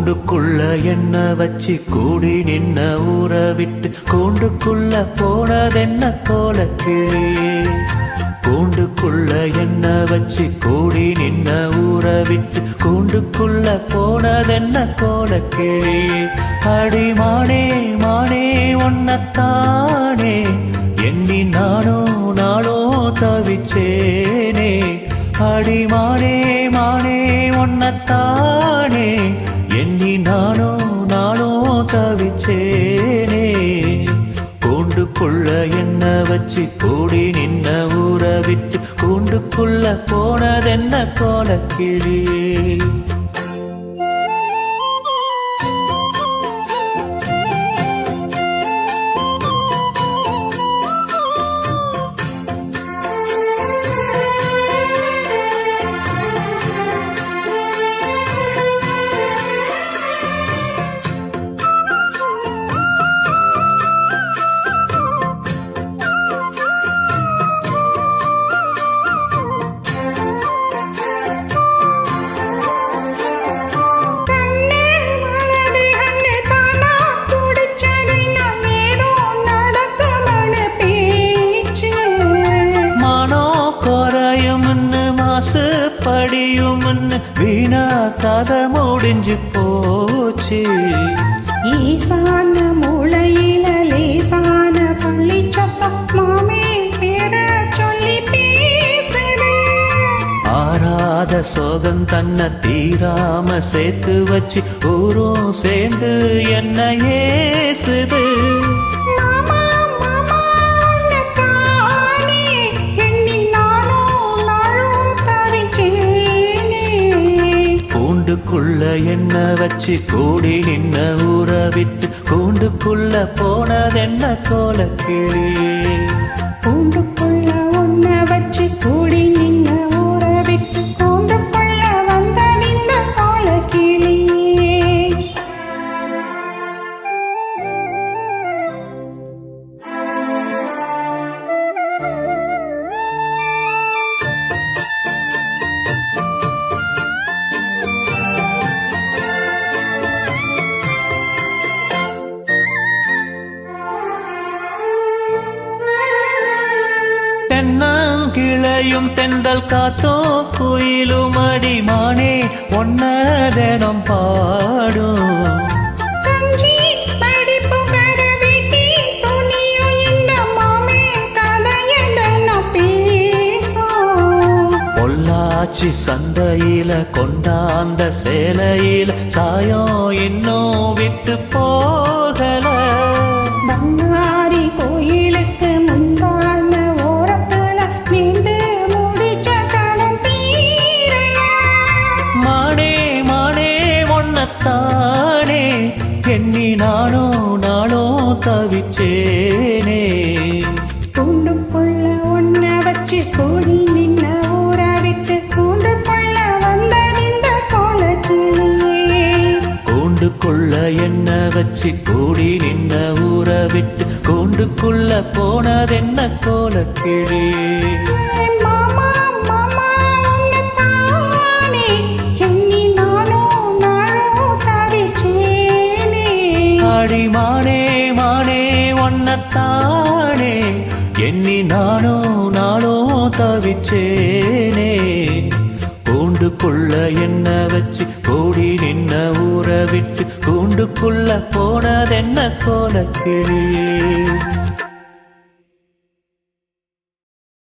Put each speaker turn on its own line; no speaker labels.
கூண்டுக்குள்ள என்ன வச்சு கூடி நின்ன ஊற விட்டு கூண்டுக்குள்ள போனதென்ன கோலக்கிளியே. கூண்டுக்குள்ள என்ன வச்சு கூடி நின்ன ஊற விட்டு கூண்டுக்குள்ள போனதென்ன கோலக்கிளியே. அடி மானே மானே ஒன்னத்தானே எண்ணி நானோ நாளோ தவிச்சேனே. அடி மானே மானே ஒன்னத்தானே எண்ணி நானோ நாளோ தவிச்சேனே. கூண்டுக்குள்ள என்ன வச்சு கூடி நின்ன ஊற விட்டு கூண்டுக்குள்ள போனதென்ன கோலக்கிளியே. படியும்னு வீணா கதை முடிஞ்சு போச்சு.
ஈசான மூளையில லேசான பள்ளி சத்தம் மாமே பேர சொல்லி பேசுது.
ஆறாத சோகம் தன்னை தீராம சேர்த்து வச்சு ஊரும் சேர்ந்து என்ன ஏசுது. கூண்டுக்குள்ள என்ன வச்சு கூடி நின்ன ஊற விட்டு கூண்டுக்குள்ள போனதென்ன கோலக்கிளியே.
கூண்டுக்குள்ள ஒன்ன வச்சு கூடி நின்ன ஊற விட்டு கூண்டுக்குள்ள வந்ததிந்த கோலக்கிளியே.
தென்னங்கிளையும் தென்றல் காத்தோ குயிலும் அடிமானே ஒன்ன தினம் பாடும். பொள்ளாச்சி சந்தையில கொண்டாந்த சேலையில சாயம் இன்னும் விட்டு போகல.
பங்காரி கோயிலுக்கு முந்தான ஓரத்துல நீண்டு முடிச்ச கடன் தீரல.
மானே மானே ஒன்னத்தானே எண்ணி நானோ நாளோ தவிச்சேனே.
கூண்டுக்குள்ள ஒன்ன வச்சு கூடி நின்ன ஊற விட்டு கூண்டுக்குள்ள வந்ததிந்த கோலக்கிளியே.
கூண்டுக்குள்ள என்ன வச்சு கூடி நின்ன ஊற விட்டு கூண்டுக்குள்ள போனதென்ன கோலக்கிளியே.
மாமா மாமா ஒன்னத்தானே எண்ணி நானோ நாளோ தவிச்சேனே.
அடி மானே மானே ஒன்னத்தானே எண்ணி நானோ நாளோ தவிச்சேனே. கூண்டுக்குள்ள என்ன வச்சு கூடி நின்ன ஊற விட்டு கூண்டுக்குள்ள போனதென்ன கோலக்கிளியே.